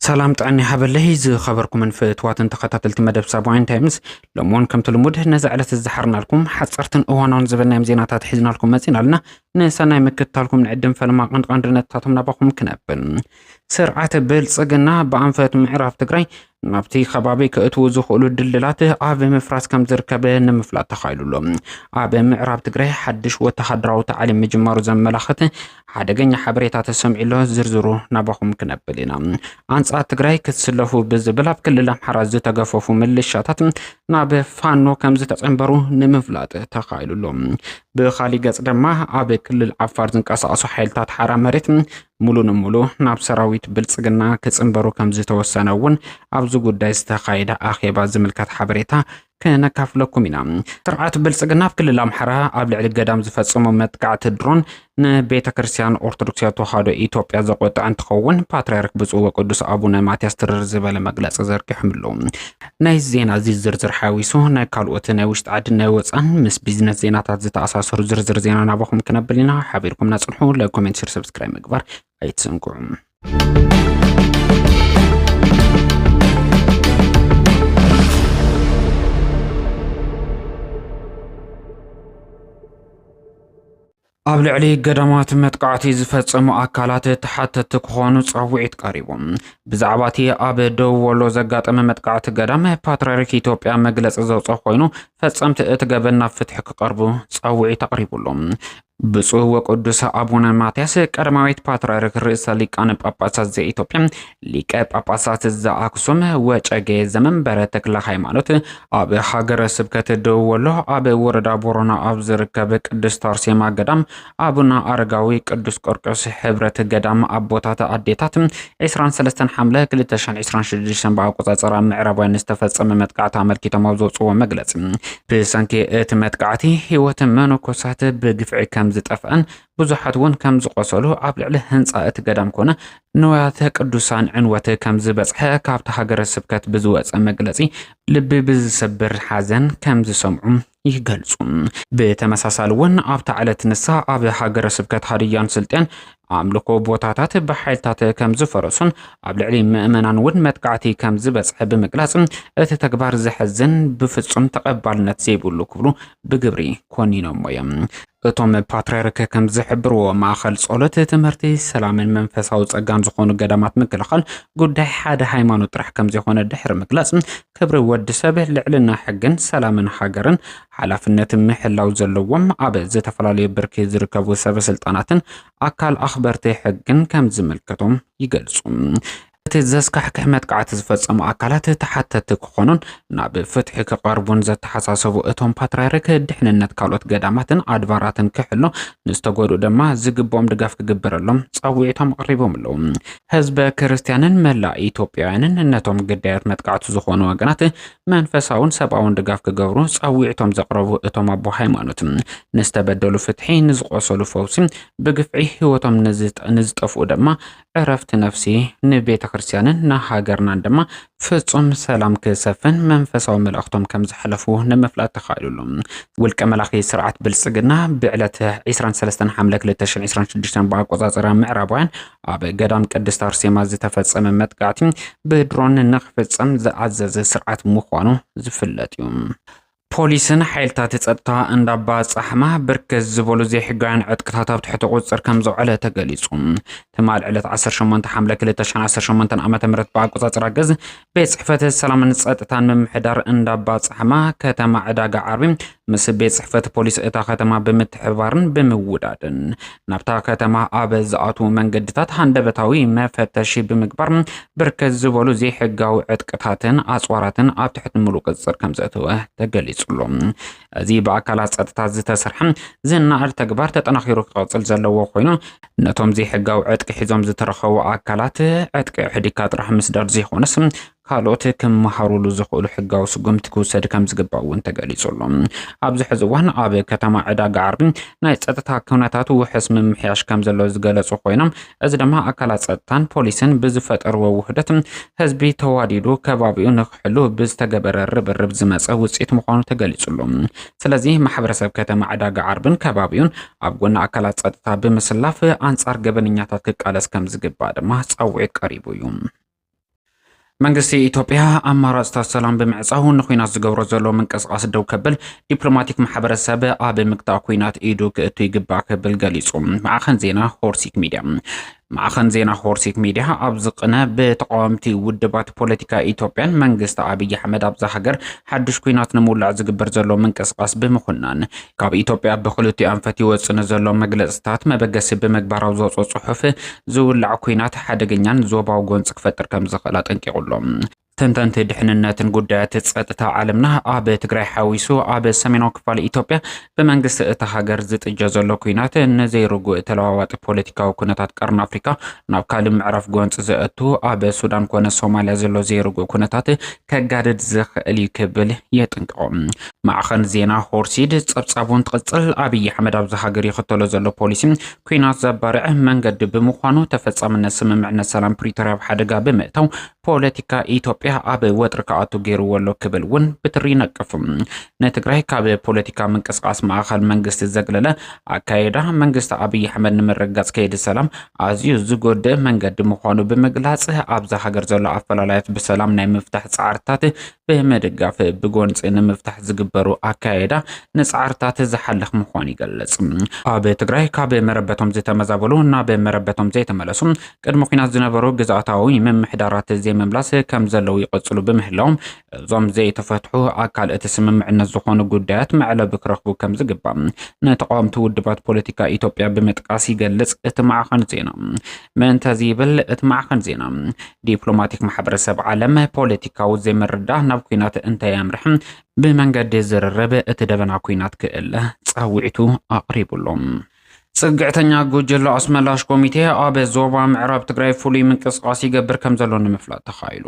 سلام طعني حبلهي زي خبركم من فتوات تخططلت مدب سابوين تايمز لمون كم تلمود نزعلة الزحرنا لكم حصرتن اوانون زبلنا مزيناتات حزنا لكم مزينا لنا نسانا يمكتالكم نعدم فلما قندرنا تاتم نباكم كنبن سرعة بلصقنا بأنفات معراف تقري نابتي خبابي كأتو زخولو دللاته عاب مفراس كم زركبه نمفلات تخايلو عاب معراف تقري حدش وتحدراو تعلم مجمارو زملاخته حدقين حبريتات السمعيلو زرزرو نباكم كنبلنا አንጻት ትግራይ ክትስለፉ ብዝብል ኣብ ክልል ኣምሓራ ዝተገፈፉ ምልሻታት ናብ ፋኖ ከም ዝተጸንበሩ ንምፍላጥ ተኻኢሉሎም ብኻሊ ገጽ ድማ ኣብ ክልል ዓፋር ዝንቀሳቐሱ ሓይልታት ሓራ መሬት ሙሉ ንሙሉ ናብ ሰራዊት ብልጽግና ክጽንበሩ ከም ዝተወሰነ እውን ኣብዚ ጉዳይ ዝተኻየደ ኣኼባ ዝምልከት ሓበሬታ كنكافلكم إنا سرعة بلصقنا في كل الأمحرة قبل على القدام زفتصمو متقعة الدرون نبيت كريستيان أرثوذكسية توخادو إيثيوبيا زقوت عن تخون باتريرك بصو وقدس أبونا ماتياس ترزبل مجلس زرك حملهم نايز زينا زي زرزر حاويسو نكالوت نوشت عدنا وصان مس بيزنس زيناتات زتا أساسر زرزر زينا نباخم كنبلينا حابيركم نصلحو لكومنت شير سبسكرايب مقبر أيتسنكم قبل علي قدمات متقعتي زفتصمو أكالات تحت كخونو صوعيت قريبهم بزعباتي أب دو ولو زقاطم متقعت قدم باتريرك إثيوبيا مجلس زوصو خوينو فتصمت اتقبلنا فتح قربو صوعيت قريبهم بصو وقدس أبونا ماتياس قدماويت باتريرك رئيس ليقان ጳጳሳት ዘኢትዮጵያ ሊቀ ጳጳሳት ዘአክሱም ወጨጌ ዘመንበረ ተክለ ሃይማኖት ኣብ ሀገረ ስብከት ደቡብ ወሎ ኣብ ወረዳ ቦረና ኣብ ዝርከብ ቅድስት አርሴማ ገዳም አቡና አረጋዊ ቅዱስ ቆርቆስ ሕብረት ገዳም አቦታት አዴታት 23 ሐምለ 2026 በአቆጻጸር ምዕራባውያን ዝተፈጸመ መጥቃዕት አመልኪቶም ኣብ ዘውጽኦ መግለጽ ብሰንኪ እቲ መጥቃዕቲ ህይወት መነኮሳት ብግፍዒ ከም ዝጠፍአን ብዙሓት እውን ከም ዝቆሰሉ ኣብ ልዕሊ ህንጻ እቲ ገዳም ኮነ ንዋያተ ቅዱሳን ዕንወት ከም ዝበጽሐ ካብቲ ሃገረ ስብከት ብዝወጸ መግለጺ ልቢ ብዝሰብር ሓዘን ከም ዝሰምዑ ይገልጹ በተመሳሳሊ እውን ኣብታ ዓለት ንሳ ኣብ ሃገረ ስብከት ሃዲያን ስልጤን አምልኮ ቦታታት በኃይልታት ከም ዝፈረሱን ኣብ ልዕሊ ምእመናን እውን መጥቃዕቲ ከም ዝበጽሐ ብምግላጽ እቲ ተግባር ዝሕዝን ብፍጹም ተቐባልነት ዘይብሉ ክብሉ ብግብሪ ኮኒኖም እዮም እቶም ፓትርያርክ ከም ዝሕብርዎ ማእኸል ጸሎት ትምህርቲ ሰላምን መንፈሳዊ ጸጋን ዝኾኑ ገዳማት ምክልኻል ጉዳይ ሓደ ሃይማኖት ጥራሕ ከም ዝኾነ ድሕሪ ምግላጽ ክብሪ ወዲ ሰብ ልዕልና ሕግን ሰላምን ሃገርን ሓላፍነት ምሕላው ዘለዎም ኣብ ዝተፈላለዩ ብርኪ ዝርከቡ ሰበስልጣናትን ኣካል ኣኽበርቲ ሕግን ከም ዝምልከቶም ይገልጹ تزسكح كحمت قاعد تفصم أكلات تحت تكخونون ناب فتح كقربون زت حساسو اتهم باتريرك دحننت كالوت قداماتن ادفاراتن كحلو نستغودو دما زغبوم دغاف كغبرلهم صويتهم قريبهم لهم حزب كريستيانن ملا ኢትዮጵያውያንን እነቶም ግዳያት መጥቃዕቱ ዝኾኑ ወገናት መንፈሳውን ሰብአውን ድጋፍ ክገብሩ صويتهم ዘቅረቡ እቶም አቦ ሃይማኖት ንስተበደሉ ፍትሒ ንዝቆሰሉ ፈውሲ ብግፍዒ ህይወቶም ንዝጠፉ ደማ عرفت نفسي نبيت ክርስቲያንን ናሃገርና ድማ ፍጹም ሰላም ክሰፍን መንፈሳዊ መልእኽቶም ከም ዝሐለፉ ንምፍላጥ ተኻኢሉሎም ውልቀ መላኺ ስርዓት ብልጽግና ብዕለት 23 ሐምለ 2026 በአቆጻጸር ምዕራባውያን ኣብ ገዳም ቅድስት አርሴማ ዝተፈጸመ መጥቃዕቲ ብድሮን ንኽፍጸም ዝኣዘዘ ስርዓት ምዃኑ ዝፍለጥ እዩ ፖሊስን ሓይልታት ጸጥታ እንዳባ ጻሕማ ብርክዝ ዝበሉ ዘይሕጋውያን ዕጥቅታት ኣብ ትሕቲ ቁጽር ከም ዘውዕለ ተገሊጹ ትማል ዕለት 18 ሐምለ 2018 ዓመተ ምህረት በአቆጻጸር ገዝ ቤት ጽሕፈት ሰላምን ጸጥታን መምሕዳር እንዳባ ጻሕማ ከተማ ዕዳጋ ዓርቢ ምስ ቤት ጽሕፈት ፖሊስ እታ ከተማ ብምትሕባርን ብምውዳድን ናብታ ከተማ ኣብ ዝኣቱ መንገድታት ሃንደበታዊ መፈተሺ ብምግባር ብርክዝ ዝበሉ ዘይሕጋዊ ዕጥቅታትን ኣጽዋራትን ኣብ ትሕቲ ሙሉእ ቁጽር ከም ዘእተወ ተገሊጹ እዚ በአካላት ጸጥታ ዝተሰርሐ ዝናር ተግባር ተጠናኺሩ ክቅጽል ዘለዎ ኮይኑ ነቶም ዘይሕጋዊ ዕጥቂ ሒዞም ዝተረኸቡ ኣካላት ዕጥቂ ሕዲካ ጥራሕ ምስዳር ዘይኾነስ ካልኦት ክመሃሩሉ ዝኽእሉ ሕጋዊ ስጉምቲ ክውሰድ ከም ዝግባእ እውን ተገሊጹሎም ኣብዚ ሕዚ እዋን ኣብ ከተማ ዕዳጋ ዓርቢ ናይ ጸጥታ ኩነታት ውሕስ ምምሕያሽ ከም ዘሎ ዝገለጹ ኮይኖም እዚ ድማ ኣካላት ጸጥታን ፖሊስን ብዝፈጠርዎ ውህደት ህዝቢ ተዋዲዱ ከባቢኡ ንኽሕሉ ብዝተገበረ ርብርብ ዝመጸ ውጽኢት ምዃኑ ተገሊጹሎም ስለዚ ማሕበረሰብ ከተማ ዕዳጋ ዓርብን ከባቢውን ኣብ ጎኒ ኣካላት ጸጥታ ብምስላፍ ኣንጻር ገበነኛታት ክቃለስ ከም ዝግባእ ድማ ጻውዒት ቀሪቡ እዩ መንግስቲ ኢትዮጵያ አማራጭታት ሰላም በመዕጻው ንኹናት ዝገብሮ ዘሎ ምንቅስቃስ ደው ከብል ዲፕሎማቲክ ማሕበረሰብ ኣብ ምቅጣዕ ኩናት ኢዱ ክእቱ ይግባእ ክብል ገሊጹ። ማዕኸን ዜና ሆርሲክ ሚዲያ ኣብ ዝቕነ ብተቃወምቲ ውድባት ፖለቲካ ኢትዮጵያን መንግስቲ አብይ አሕመድ ኣብ ሃገር ሓድሽ ኩናት ንምውላዕ ዝግበር ዘሎ ምንቅስቃስ ብምኹናን ካብ ኢትዮጵያ ብኽልቲኡ አንፈት ይወጽን ዘሎ መግለጽታት መበገሲ ብምግባራው ዝወጽኦ ጽሑፍ ዝውላዕ ኩናት ሓደገኛን ዞባዊ ጎንፂ ክፈጥር ከም ዝኽእል አጠንቂቑሎም። ተንተንቲ ድሕንነትን ጉዳያት ጸጥታ ዓለምና ኣብ ትግራይ ሓዊሱ ኣብ ሰሜናዊ ክፋል ኢትዮጵያ በመንግስቲ እቲ ሃገር ዝጥጀ ዘሎ ኩናት ንዘይርጉእ ተለዋዋጢ ፖለቲካዊ ኩነታት ቀርኒ አፍሪካ ናብ ካልእ ምዕራፍ ጎንፂ ዘእቱ ኣብ ሱዳን ኮነ ሶማልያ ዘሎ ዘይርጉእ ኩነታት ከጋድድ ዝኽእል ክብል የጥንቅቖም። ማዕኸን ዜና ሆርሲድ ጸብጻቡን ትቕጽል አብይ አሕመድ ኣብ ሃገር ይኽተሎ ዘሎ ፖሊሲ ኩናት ዘባርዕ መንገዲ ብምዃኑ ተፈጻምነት ስምምዕነት ሰላም ፕሪቶሪያ ሓደጋ ብምእታው ፖለቲካ ኢትዮጵያ ኣብ ወጥሪ ከኣቱ ገይርዎ ኣሎ ክብል እውን ብትሪ ነቅፍም። ንትግራይ ካብ ፖለቲካ ምንቅስቃስ ማእኸል መንግስቲ ዘግለለ ኣካይዳ መንግስቲ አብይ አሕመድ ንምርጋጽ ከይዲ ሰላም ኣዝዩ ዝጎድእ መንገዲ ምዃኑ ብምግላጽ ኣብዛ ሃገር ዘሎ ኣፈላላያት ብሰላም ናይ ምፍታሕ ጻዕርታት ብምድጋፍ ብጎንፂ ንምፍታሕ ዝግበሩ ኣካይዳ ንጻዕርታት ዝሓልኽ ምዃኑ ይገልጽ። ኣብ ትግራይ ካብ መረበቶም ዝተመዛበሉ ናብ መረበቶም ዘይተመለሱ ቅድሚ ኩናት ዝነበሩ ግዝኣታዊ ምምሕዳራት ዘይምምላስ ከም ዘለው ይቀጽሉ በምህላውም ዞም ዘይተፈትሑ አካል እቲ ስምምዕነት ዝኾኑ ጉዳያት መዕለብ ክረኽቡ ከም ዝግባእ ነተቃወምቲ ውድባት ፖለቲካ ኢትዮጵያ ብምጥቃስ ይገልጽ። እቲ ማዕኸን ዜና ምንተ ዝብል እቲ ማዕኸን ዜና ዲፕሎማቲክ ማሕበረሰብ ዓለም ፖለቲካዊ ዘይምርዳእ ናብ ኩናት እንታይ ያምርሕ ብመንገዲ ዝርርብ እቲ ደበና ኩናት ክእለ ጻውዒቱ አቅሪቡሎም። ጽግዕተኛ ጉጅለ አስመላሽ ኮሚቴ ኣብ ዞባ ምዕራብ ትግራይ ፍሉይ ምንቅስቃስ ይገብር ከም ዘሎ ንምፍላጥ ተኻኢሉ።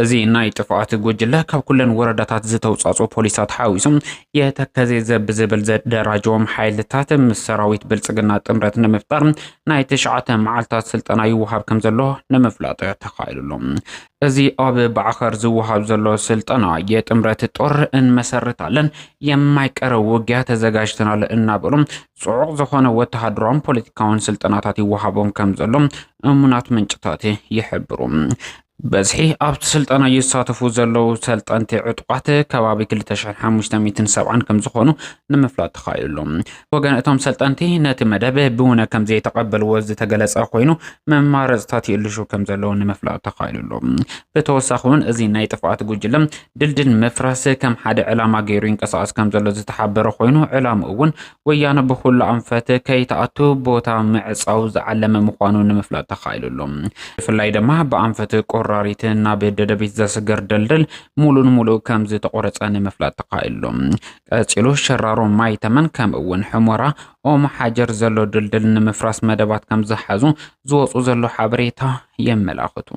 እዚ ናይ ጥፋት ጉጅለ ካብ ኩለን ወረዳታት ዝተውጻጹ ፖሊሳት ሓዊሶም የተከዘ ዝብል ዘደራጀዎም ሓይልታት ምስ ሰራዊት ብልጽግና ጥምረት ንምፍጣር ናይ 9 መዓልታት ስልጠና ይወሃብ ከም ዘሎ ንምፍላጥ ተኻኢሉሎም። እዚ ኣብ ባዕኸር ዝወሃብ ዘሎ ስልጠና የጥምረት ጦር እንመሰርታለን የማይቀር ውጊያ ተዘጋጅተናል እናበሎም ጽዑቕ ዝኾነ ወተሃደራዊ ፖለቲካውን ስልጠናታት ይወሃቦም ከም ዘሎ እሙናት ምንጭታት ይሕብሩ። በዝሒ ኣብ ስልጠና ይሳተፉ ዘለው ሰልጠንቲ ዕጡቃት ከባቢ 2570 ከም ዝኾኑ ንምፍላጥ ተኻኢሎም። ወገን እቶም ሰልጠንቲ ነቲ መደብ ብውነ ከም ዘይተቀበልዎ ዝተገለጸ ኮይኑ መማረጽታት ይልሹ ከም ዘለው ንምፍላጥ ተኻኢሎም። ብተወሳኺ እውን እዚ ናይ ጥፋት ጉጅለ ድልድል መፍረስ ከም ሓደ ዕላማ ገይሩ ይንቀሳቐስ ከም ዘሎ ዝተሓበረ ኮይኑ ዕላማ እውን ወያነ ብኩሉ አንፈት ከይተኣቱ ቦታ ምዕጻው ዝዓለመ ምዃኑ ንምፍላጥ ተኻኢሎም። ብፍላይ ድማ ብኣንፈት ቆራሪትን ናብ ደደቢት ዘስገር ደልደል ሙሉን ሙሉእ ከም ዝተቆረጸ ንምፍላጥ ተኻኢሎም። ቀጺሉ ሸራሮ ማይ ተመን ከም እውን ሕሞራ ኦም ሓጀር ዘሎ ድልድል ንምፍራስ መደባት ከም ዝሓዙ ዝወጹ ዘሎ ሓበሬታ የመላኽቱ።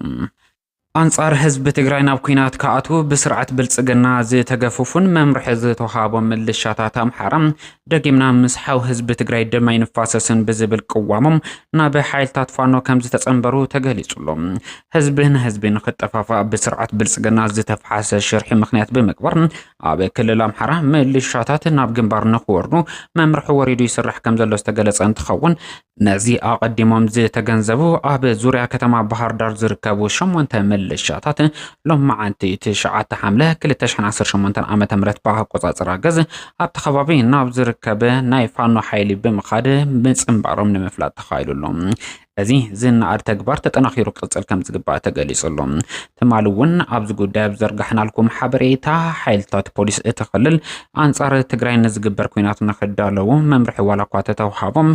አንጻር ህዝብ ትግራይ ናብ ኩናት ከኣቱ ብስርዓት ብልጽግና ዝተገፈፉን መምርሒ ዝተዋሃቦም ምልሻታት አምሓራ ደጊምና ምስሓው ህዝብ ትግራይ ደም አይንፋሰስን ብዝብል ቅዋሞም ናብ ሓይልታት ፋኖ ከም ዝተጸንበሩ ተገሊጹሎም። ህዝብን ክጠፋፋ ብስርዓት ብልጽግና ዝተፈሓሰ ሽርሒ ምኽንያት ብምግባር ኣብ ክልል አምሓራ ምልሻታት ናብ ግንባር ንኽወርዱ መምርሒ ወሪዱ ይስራሕ ከም ዘሎ ዝተገለጸ እንትኸውን ነዚ ኣቀዲሞም ዝተገንዘቡ ኣብ ዙርያ ከተማ ባህር ዳር ዝርከቡ 8 ምልሻታት ሎማዓንቲ 9 ሐምለ 2018 ዓመተ ምህረት ብኣቆጻጽራ ገዝ ኣብ ተኸባቢ ናብ ዝርከበ ናይ ፋኖ ሓይሊ ብምኻድ ምጽንባሮም ንምፍላጥ ተኻኢሉሎም። እዚ ዝናኣድ ተግባር ተጠናኺሩ ቅጽል ከም ዝግባእ ተገሊጹሎም። ትማሊ እውን ኣብዚ ጉዳይ ዘርጋሕናልኩም ሓበሬታ ሓይልታት ፖሊስ እቲ ክልል አንጻር ትግራይ ንዝግበር ኩናት ንኽዳለዉ መምርሒ ዋላ እኳ ተተዋሂቦም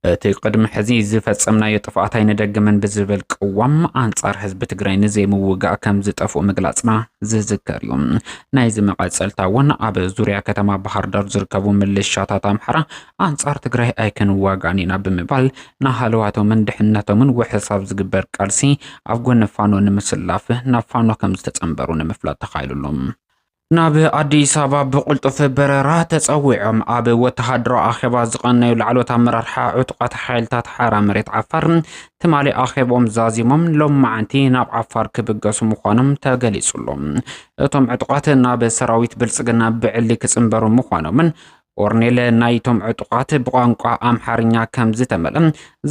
እቲ ቅድሚ ሕዚ ዝፈጸምናዮ ጥፍኣት ኣይንደግምን ብዝብል ቅዋም አንጻር ህዝቢ ትግራይ ንዘይምውጋእ ከም ዝጠፍኡ ምግላጽና ዝዝከር እዩ። ናይ ዝመቐጸልታ እውን ኣብ ዙርያ ከተማ ባህር ዳር ዝርከቡ ምልሻታት አምሓራ አንጻር ትግራይ ኣይክንዋጋእን ኢና ብምባል ናሃለዋቶምን ድሕነቶምን ውሕሳብ ዝግበር ቃልሲ ኣብ ጎኒ ፋኖ ንምስላፍ ናብ ፋኖ ከም ዝተጸንበሩ ንምፍላጥ ተኻኢሉሎም። ናብ አዲስ አበባ ብቁልጡፍ በረራ ተጸዊዖም ኣብ ወተሃደራዊ ኣኼባ ዝቐነዩ ላዕሎት ኣመራርሓ ዕጡቃት ሓይልታት ሓራ መሬት ዓፋር ትማሊ ኣኼቦም ዛዚሞም ሎማዓንቲ ናብ ዓፋር ክብገሱ ምዃኖም ተገሊጹሎም። እቶም ዕጡቃት ናብ ሰራዊት ብልጽግና ብዕሊ ክጽንበሩ ምዃኖምን ኦርኔል ናይቶም ዕጡቃት ብቋንቋ አምሓርኛ ከም ዝተመልአ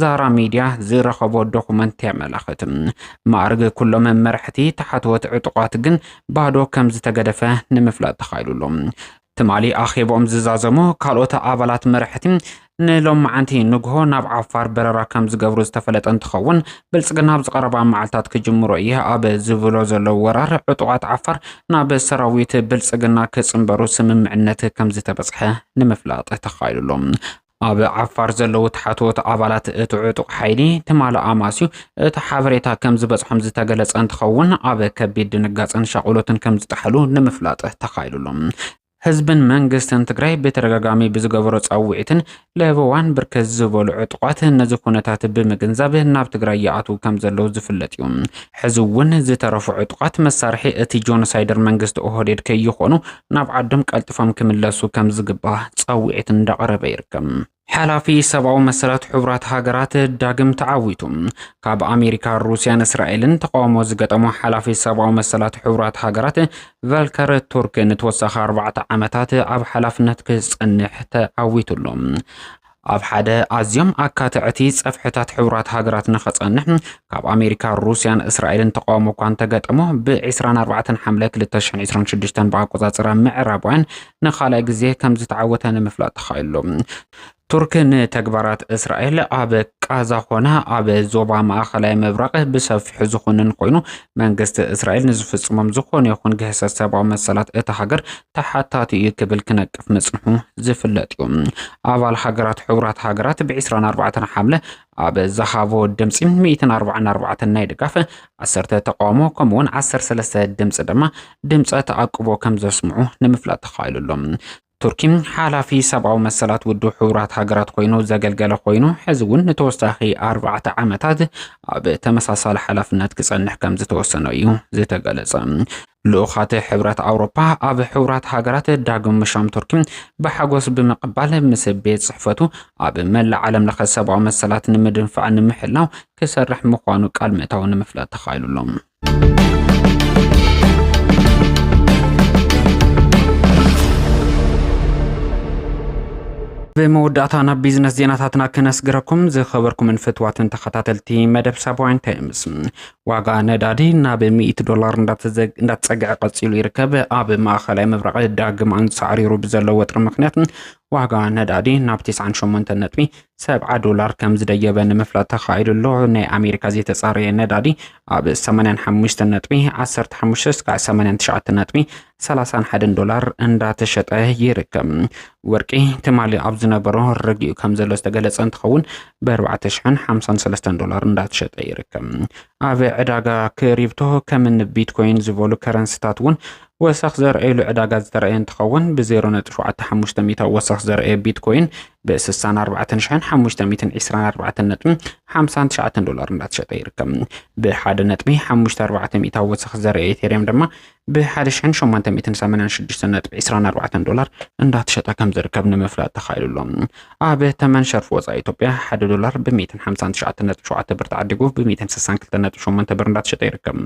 ዛራ ሚድያ ዝረኸቦ ዶኩመንት የመላኽት። ማዕርግ ኩሎም መራሕቲ ተሓትወት ዕጡቃት ግን ባዶ ከም ዝተገደፈ ንምፍላጥ ተኻይሉሎም። ትማሊ አኺቦም ዝዛዘሙ ካልኦት አባላት መራሕቲ ንሎማዓንቲ ንግሆ ናብ ዓፋር በረራ ከም ዝገብሩ ዝተፈለጠ እንትኸውን ብልጽግና ብዝቀረባ መዓልታት ክጅምሮ እየ ኣብ ዝብሎ ዘሎ ወራር ዕጡቃት ዓፋር ናብ ሰራዊት ብልጽግና ክጽምበሩ ስምምዕነት ከም ዝተበጽሐ ንምፍላጥ ተኻይሉሎም። ኣብ ዓፋር ዘለው ተሓትወት አባላት እቲ ዕጡቅ ሓይሊ ትማሊ ኣማስዩ እቲ ሓበሬታ ከም ዝበጽሖም ዝተገለጸ እንትኸውን ኣብ ከቢድ ድንጋጸን ሻቁሎትን ከም ዝጠሓሉ ንምፍላጥ ተኻይሉሎም። ህዝብን መንግስትን ትግራይ በተደጋጋሚ ብዝገበሮ ጻውዒትን ለበዋን ብርከት ዝበሉ ዕጡቃት ነዚ ኩነታት ብምግንዛብ ናብ ትግራይ ይኣትዉ ከም ዘለው ዝፍለጥ እዩ። ሕዚ እውን ዝተረፉ ዕጡቃት መሳርሒ እቲ ጆኖሳይደር መንግስቲ ኦህዴድ ከይኾኑ ናብ ዓዶም ቀልጢፎም ክምለሱ ከም ዝግባእ ጻውዒት እንዳቀረበ ይርከብ። ሓላፊ ሰብአዊ መሰላት ሕቡራት ሃገራት ዳግም ተዓዊቱ። ካብ አሜሪካ ሩስያን እስራኤልን ተቃውሞ ዝገጠሙ ሓላፊ ሰብአዊ መሰላት ሕቡራት ሃገራት ቫልከር ቱርክ ንተወሳኺ 4 ዓመታት ኣብ ሓላፍነት ክጸንሕ ተዓዊቱሎም። ኣብ ሓደ ኣዝዮም ኣካትዕቲ ጸፍሕታት ሕቡራት ሃገራት ንኸጸንሕ ካብ አሜሪካ ሩስያን እስራኤልን ተቃውሞ እኳ እንተገጠሞ ብ24 ሓምለ 2026 ብኣቆጻጽራ ምዕራባውያን ንኻልኣይ ግዜ ከም ዝተዓወተ ንምፍላጥ ተኻኢሎም። ቱርክ ንተግባራት እስራኤል ኣብ ቃዛ ኾነ ኣብ ዞባ ማእኸላይ ምብራቅ ብሰፊሑ ዝኹንን ኮይኑ መንግስቲ እስራኤል ንዝፍጽሞም ዝኾነ ይኹን ግህሰት ሰብአዊ መሰላት እቲ ሃገር ተሓታቲ እዩ ክብል ክነቅፍ መጽንሑ ዝፍለጥ እዩ። ኣባል ሃገራት ሕቡራት ሃገራት ብ24 ሓምለ ኣብ ዝሃቦ ድምፂ 144 ናይ ድጋፍ 10 ተቃውሞ ከምኡውን 13 ድምፂ ድማ ድምፀ ተኣቅቦ ከም ዘስምዑ ንምፍላጥ ተኻኢሉሎም። ቱርኪ ሓላፊ ሰብአዊ መሰላት ውድብ ሕቡራት ሃገራት ኮይኑ ዘገልገለ ኮይኑ ሕዚ እውን ንተወሳኺ 4 ዓመታት ኣብ ተመሳሳሊ ሓላፍነት ክጸንሕ ከም ዝተወሰነ እዩ ዝተገለጸ። ልኡኻት ሕብረት ኣውሮፓ ኣብ ሕቡራት ሃገራት ዳግም ምሻም ቱርኪ ብሓጎስ ብምቕባል ምስ ቤት ጽሕፈቱ ኣብ መላእ ዓለም ለኸ ሰብአዊ መሰላት ንምድንፋዕ ንምሕላው ክሰርሕ ምዃኑ ቃል ምእታው ንምፍላጥ ተኻኢሉሎም። بمودعتا ናብ ቢዝነስ ዜናታትና ክነስግረኩም ዝኸበርኩም ፍትዋትን ተኸታተልቲ መደብ ሳባዊን ታይምስ ዋጋ ነዳዲ ናብ $100 እንዳተጸግዐ ቀፂሉ ይርከብ። ኣብ ማእኸላይ ምብራቕ ዳግም አንጻሪሩ ብዘለው ወጥሪ ምክንያት ዋጋ ነዳዲ ናብ $98.70 ከም ዝደየበ ንምፍላጥ ተኻኢሉሎ። ናይ ኣሜሪካ ዝተጻረየ ነዳዲ ኣብ $85.89 እንዳተሸጠ ይርከብ። ወርቂ ትማሊ ኣብ ዝነበሮ ረጊኡ ከም ዘሎ ዝተገለጸ እንትኸውን $4,053 እንዳተሸጠ ይርከብ። ኣብ ዕዳጋ ክሪፕቶ ከም ቢትኮይን ዝበሉ ከረንሲታት እውን ወሳኽ ዘርአሉ ዕዳጋ ዝተረአየ እንትኸውን ብ0.75 ወሳኽ ዘርአየ ቢትኮይን ብ$64,524.59 እንዳተሸጠ ይርከብ። ብ1.54 ወሳኽ ዘርአየ ኢቴሪየም ድማ ብ$1,886.24 እንዳተሸጠ ከም ዝርከብ ንምፍላጥ ተኻኢሉሎም። ኣብ ተመን ሸርፍ ወፃኢ ኢትዮጵያ $1 ብ$159.7 ብር ተዓዲጉ ብ$162.8 ብር እንዳተሸጠ ይርከብ።